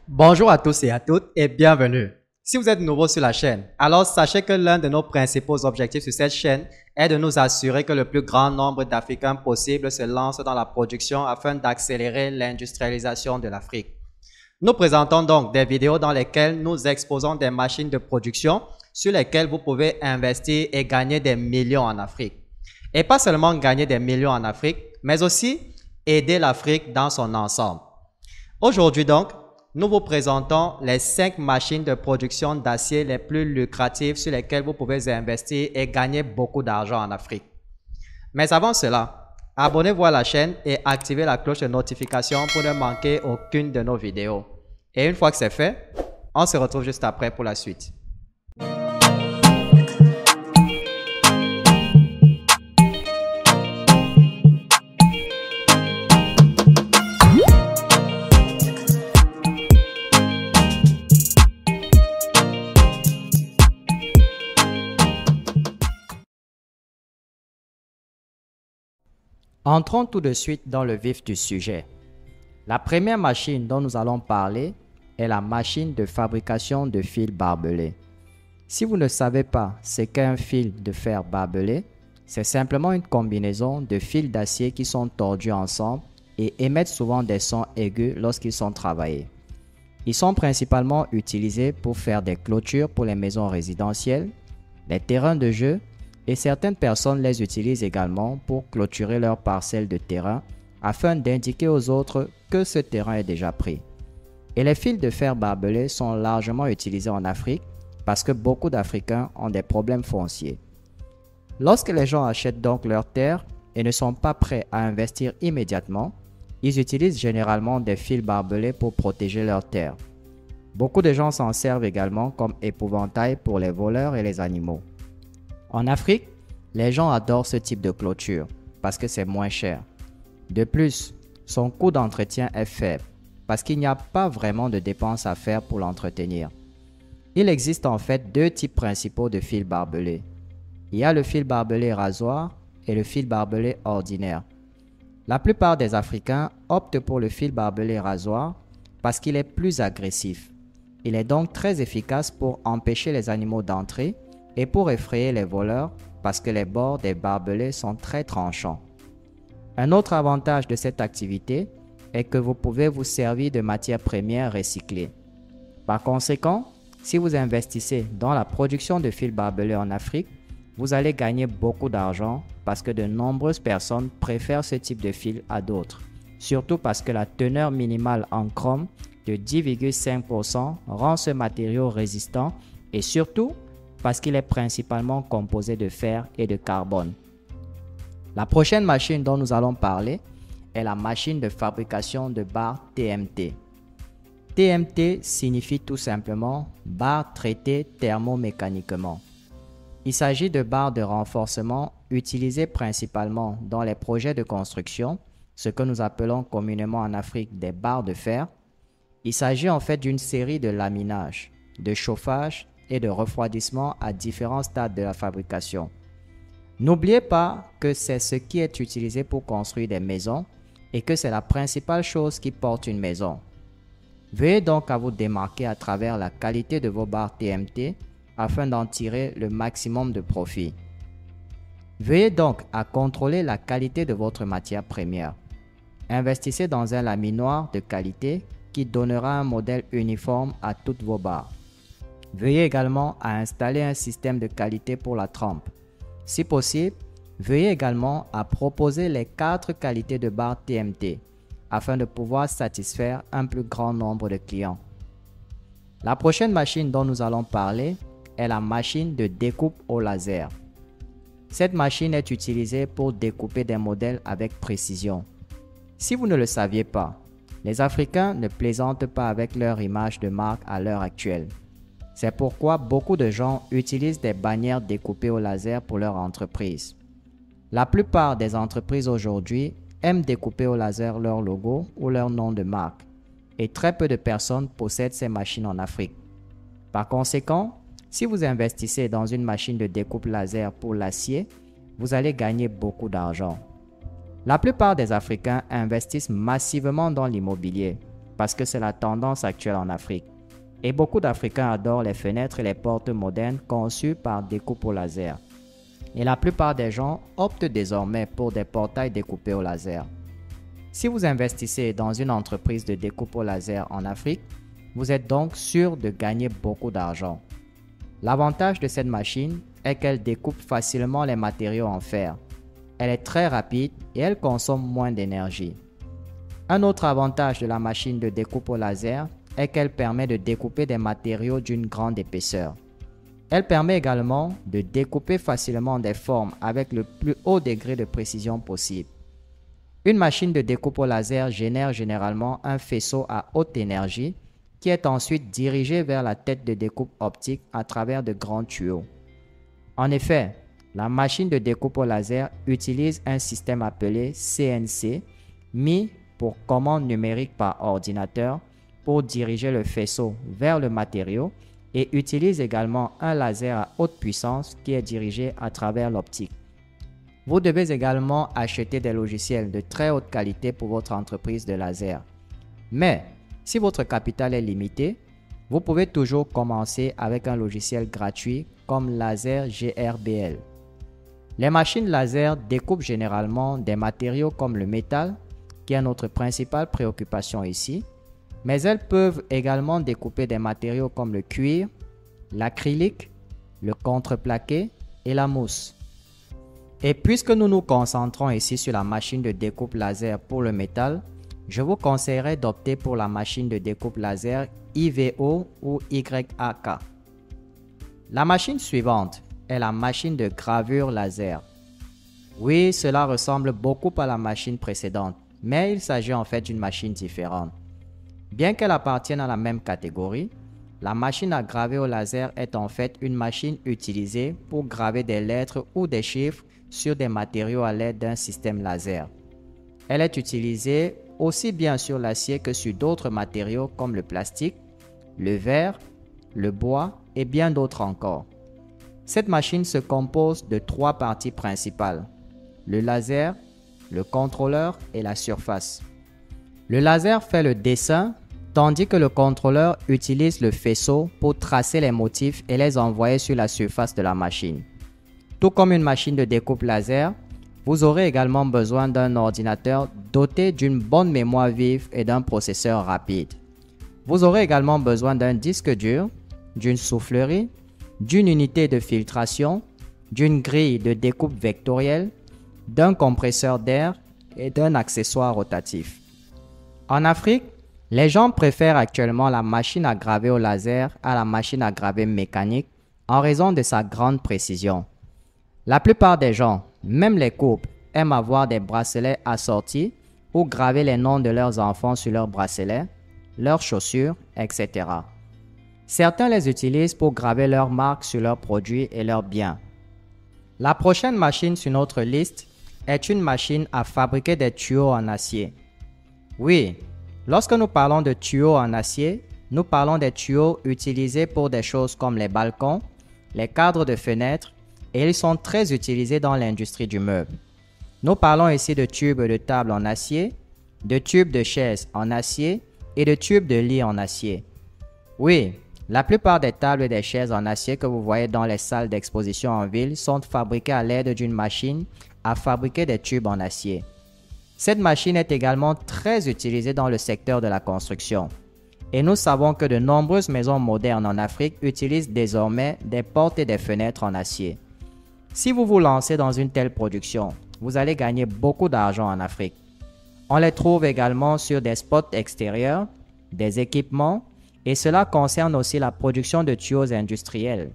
Bonjour à tous et à toutes et bienvenue. Si vous êtes nouveau sur la chaîne, alors sachez que l'un de nos principaux objectifs sur cette chaîne est de nous assurer que le plus grand nombre d'Africains possible se lancent dans la production afin d'accélérer l'industrialisation de l'Afrique. Nous présentons donc des vidéos dans lesquelles nous exposons des machines de production sur lesquelles vous pouvez investir et gagner des millions en Afrique. Et pas seulement gagner des millions en Afrique, mais aussi aider l'Afrique dans son ensemble. Aujourd'hui donc, nous vous présentons les 5 machines de production d'acier les plus lucratives sur lesquelles vous pouvez investir et gagner beaucoup d'argent en Afrique. Mais avant cela, abonnez-vous à la chaîne et activez la cloche de notification pour ne manquer aucune de nos vidéos. Et une fois que c'est fait, on se retrouve juste après pour la suite. Entrons tout de suite dans le vif du sujet. La première machine dont nous allons parler est la machine de fabrication de fils barbelés. Si vous ne savez pas ce qu'est un fil de fer barbelé, c'est simplement une combinaison de fils d'acier qui sont tordus ensemble et émettent souvent des sons aigus lorsqu'ils sont travaillés. Ils sont principalement utilisés pour faire des clôtures pour les maisons résidentielles, les terrains de jeu, et certaines personnes les utilisent également pour clôturer leurs parcelles de terrain afin d'indiquer aux autres que ce terrain est déjà pris. Et les fils de fer barbelés sont largement utilisés en Afrique parce que beaucoup d'Africains ont des problèmes fonciers. Lorsque les gens achètent donc leurs terres et ne sont pas prêts à investir immédiatement, ils utilisent généralement des fils barbelés pour protéger leurs terres. Beaucoup de gens s'en servent également comme épouvantail pour les voleurs et les animaux. En Afrique, les gens adorent ce type de clôture parce que c'est moins cher. De plus, son coût d'entretien est faible parce qu'il n'y a pas vraiment de dépenses à faire pour l'entretenir. Il existe en fait deux types principaux de fils barbelés. Il y a le fil barbelé rasoir et le fil barbelé ordinaire. La plupart des Africains optent pour le fil barbelé rasoir parce qu'il est plus agressif. Il est donc très efficace pour empêcher les animaux d'entrer et pour effrayer les voleurs parce que les bords des barbelés sont très tranchants. Un autre avantage de cette activité est que vous pouvez vous servir de matières premières recyclées. Par conséquent, si vous investissez dans la production de fils barbelés en Afrique, vous allez gagner beaucoup d'argent parce que de nombreuses personnes préfèrent ce type de fil à d'autres, surtout parce que la teneur minimale en chrome de 10,5% rend ce matériau résistant et surtout parce qu'il est principalement composé de fer et de carbone. La prochaine machine dont nous allons parler est la machine de fabrication de barres TMT. TMT signifie tout simplement barres traitées thermomécaniquement. Il s'agit de barres de renforcement utilisées principalement dans les projets de construction, ce que nous appelons communément en Afrique des barres de fer. Il s'agit en fait d'une série de laminages, de chauffage et de refroidissement à différents stades de la fabrication. N'oubliez pas que c'est ce qui est utilisé pour construire des maisons et que c'est la principale chose qui porte une maison. Veuillez donc à vous démarquer à travers la qualité de vos barres TMT afin d'en tirer le maximum de profit. Veuillez donc à contrôler la qualité de votre matière première. Investissez dans un laminoir de qualité qui donnera un modèle uniforme à toutes vos barres. Veuillez également à installer un système de qualité pour la trempe. Si possible, veuillez également à proposer les 4 qualités de barres TMT afin de pouvoir satisfaire un plus grand nombre de clients. La prochaine machine dont nous allons parler est la machine de découpe au laser. Cette machine est utilisée pour découper des modèles avec précision. Si vous ne le saviez pas, les Africains ne plaisantent pas avec leur image de marque à l'heure actuelle. C'est pourquoi beaucoup de gens utilisent des bannières découpées au laser pour leur entreprise. La plupart des entreprises aujourd'hui aiment découper au laser leur logo ou leur nom de marque, et très peu de personnes possèdent ces machines en Afrique. Par conséquent, si vous investissez dans une machine de découpe laser pour l'acier, vous allez gagner beaucoup d'argent. La plupart des Africains investissent massivement dans l'immobilier, parce que c'est la tendance actuelle en Afrique. Et beaucoup d'Africains adorent les fenêtres et les portes modernes conçues par découpe au laser. Et la plupart des gens optent désormais pour des portails découpés au laser. Si vous investissez dans une entreprise de découpe au laser en Afrique, vous êtes donc sûr de gagner beaucoup d'argent. L'avantage de cette machine est qu'elle découpe facilement les matériaux en fer. Elle est très rapide et elle consomme moins d'énergie. Un autre avantage de la machine de découpe au laser est qu'elle permet de découper des matériaux d'une grande épaisseur. Elle permet également de découper facilement des formes avec le plus haut degré de précision possible. Une machine de découpe au laser génère généralement un faisceau à haute énergie qui est ensuite dirigé vers la tête de découpe optique à travers de grands tuyaux. En effet, la machine de découpe au laser utilise un système appelé CNC, mis pour commande numérique par ordinateur, pour diriger le faisceau vers le matériau et utilise également un laser à haute puissance qui est dirigé à travers l'optique. Vous devez également acheter des logiciels de très haute qualité pour votre entreprise de laser. Mais, si votre capital est limité, vous pouvez toujours commencer avec un logiciel gratuit comme Laser GRBL. Les machines laser découpent généralement des matériaux comme le métal, qui est notre principale préoccupation ici, mais elles peuvent également découper des matériaux comme le cuir, l'acrylique, le contreplaqué et la mousse. Et puisque nous nous concentrons ici sur la machine de découpe laser pour le métal, je vous conseillerais d'opter pour la machine de découpe laser IVO ou YAK. La machine suivante est la machine de gravure laser. Oui, cela ressemble beaucoup à la machine précédente, mais il s'agit en fait d'une machine différente. Bien qu'elle appartienne à la même catégorie, la machine à graver au laser est en fait une machine utilisée pour graver des lettres ou des chiffres sur des matériaux à l'aide d'un système laser. Elle est utilisée aussi bien sur l'acier que sur d'autres matériaux comme le plastique, le verre, le bois et bien d'autres encore. Cette machine se compose de 3 parties principales: le laser, le contrôleur et la surface. Le laser fait le dessin, tandis que le contrôleur utilise le faisceau pour tracer les motifs et les envoyer sur la surface de la machine. Tout comme une machine de découpe laser, vous aurez également besoin d'un ordinateur doté d'une bonne mémoire vive et d'un processeur rapide. Vous aurez également besoin d'un disque dur, d'une soufflerie, d'une unité de filtration, d'une grille de découpe vectorielle, d'un compresseur d'air et d'un accessoire rotatif. En Afrique, les gens préfèrent actuellement la machine à graver au laser à la machine à graver mécanique en raison de sa grande précision. La plupart des gens, même les couples, aiment avoir des bracelets assortis ou graver les noms de leurs enfants sur leurs bracelets, leurs chaussures, etc. Certains les utilisent pour graver leurs marques sur leurs produits et leurs biens. La prochaine machine sur notre liste est une machine à fabriquer des tuyaux en acier. Oui, lorsque nous parlons de tuyaux en acier, nous parlons des tuyaux utilisés pour des choses comme les balcons, les cadres de fenêtres, et ils sont très utilisés dans l'industrie du meuble. Nous parlons ici de tubes de table en acier, de tubes de chaises en acier et de tubes de lit en acier. Oui, la plupart des tables et des chaises en acier que vous voyez dans les salles d'exposition en ville sont fabriquées à l'aide d'une machine à fabriquer des tubes en acier. Cette machine est également très utilisée dans le secteur de la construction. Et nous savons que de nombreuses maisons modernes en Afrique utilisent désormais des portes et des fenêtres en acier. Si vous vous lancez dans une telle production, vous allez gagner beaucoup d'argent en Afrique. On les trouve également sur des spots extérieurs, des équipements, et cela concerne aussi la production de tuyaux industriels.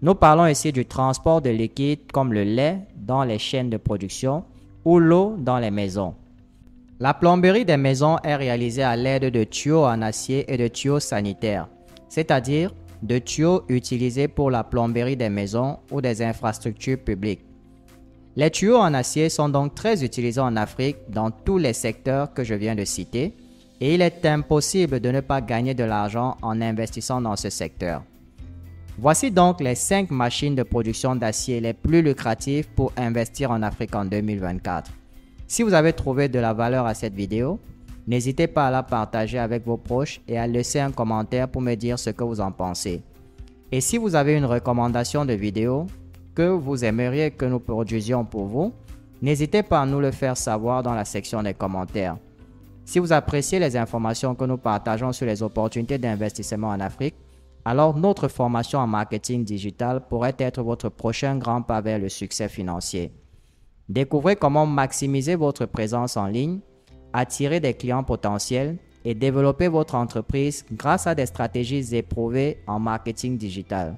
Nous parlons ici du transport de liquides comme le lait dans les chaînes de production ou l'eau dans les maisons. La plomberie des maisons est réalisée à l'aide de tuyaux en acier et de tuyaux sanitaires, c'est-à-dire de tuyaux utilisés pour la plomberie des maisons ou des infrastructures publiques. Les tuyaux en acier sont donc très utilisés en Afrique dans tous les secteurs que je viens de citer et il est impossible de ne pas gagner de l'argent en investissant dans ce secteur. Voici donc les 5 machines de production d'acier les plus lucratives pour investir en Afrique en 2024. Si vous avez trouvé de la valeur à cette vidéo, N'hésitez pas à la partager avec vos proches et à laisser un commentaire pour me dire ce que vous en pensez. Et si vous avez une recommandation de vidéo que vous aimeriez que nous produisions pour vous, n'hésitez pas à nous le faire savoir dans la section des commentaires. Si vous appréciez les informations que nous partageons sur les opportunités d'investissement en Afrique, alors notre formation en marketing digital pourrait être votre prochain grand pas vers le succès financier. Découvrez comment maximiser votre présence en ligne, attirer des clients potentiels et développer votre entreprise grâce à des stratégies éprouvées en marketing digital.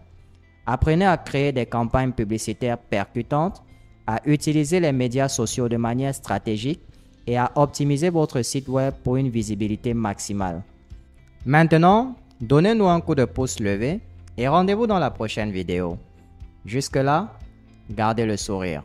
Apprenez à créer des campagnes publicitaires percutantes, à utiliser les médias sociaux de manière stratégique et à optimiser votre site web pour une visibilité maximale. Maintenant, donnez-nous un coup de pouce levé et rendez-vous dans la prochaine vidéo. Jusque-là, gardez le sourire.